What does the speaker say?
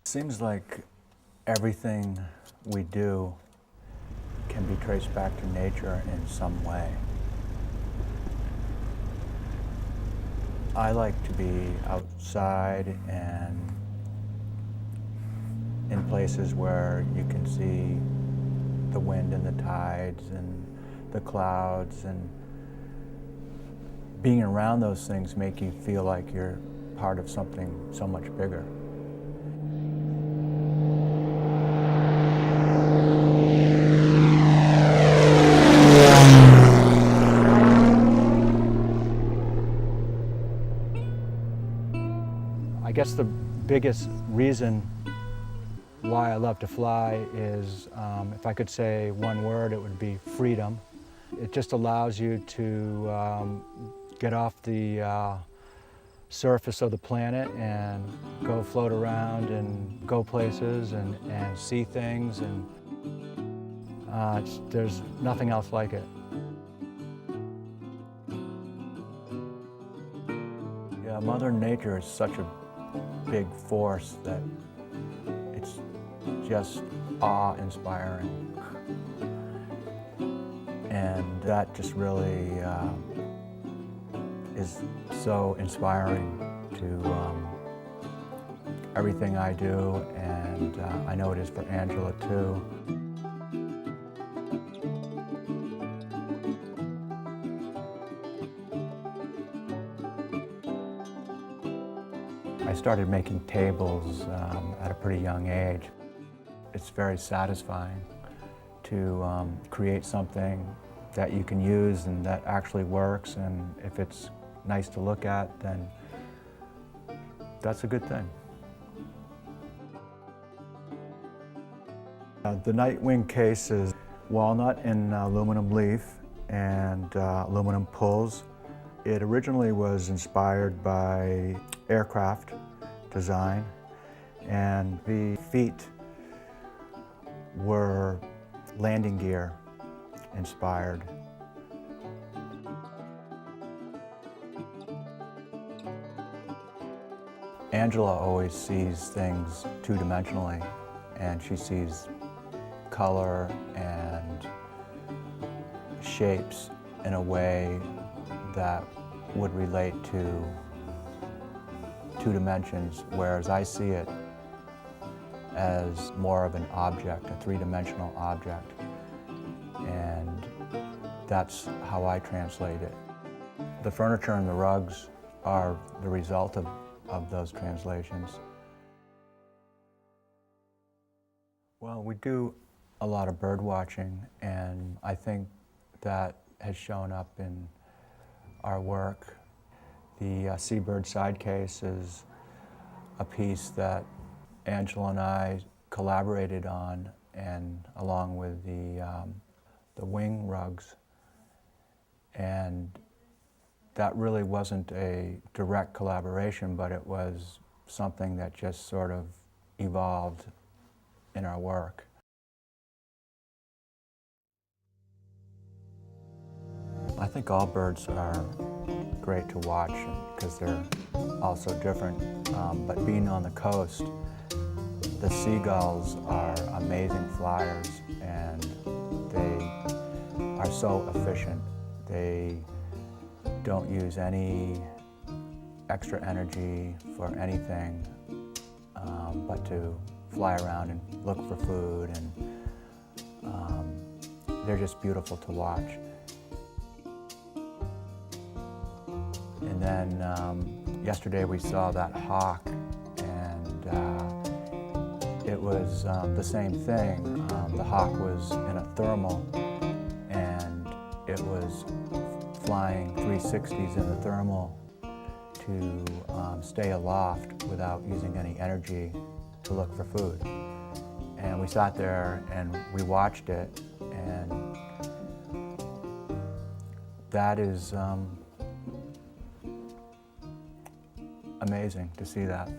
Seems like everything we do can be traced back to nature in some way. I like to be outside and in places where you can see the wind and the tides and the clouds, and being around those things make you feel like you're part of something so much bigger. I guess the biggest reason why I love to fly is, if I could say one word, it would be freedom. It just allows you to get off the surface of the planet and go float around and go places and see things, and there's nothing else like it. Yeah, Mother Nature is such a big force that it's just awe-inspiring. And that just really is so inspiring to everything I do, and I know it is for Angela too. I started making tables at a pretty young age. It's very satisfying to create something that you can use and that actually works, and if it's nice to look at, then that's a good thing. The Nightwing case is walnut and aluminum leaf and aluminum pulls. It originally was inspired by aircraft design, and the feet were landing gear inspired. Angela always sees things two-dimensionally, and she sees color and shapes in a way that would relate to two dimensions, whereas I see it as more of an object, a three-dimensional object, and that's how I translate it. The furniture and the rugs are the result of those translations. Well, we do a lot of bird watching, and I think that has shown up in our work. The Seabird Side Case is a piece that Angela and I collaborated on, and along with the wing rugs. And that really wasn't a direct collaboration, but it was something that just sort of evolved in our work. I think all birds are great to watch because they're all so different, but being on the coast, the seagulls are amazing flyers, and they are so efficient. They don't use any extra energy for anything but to fly around and look for food, and they're just beautiful to watch. And then yesterday we saw that hawk, and it was the same thing. The hawk was in a thermal, and it was flying 360s in the thermal to stay aloft without using any energy to look for food. And we sat there and we watched it, and that is amazing to see that.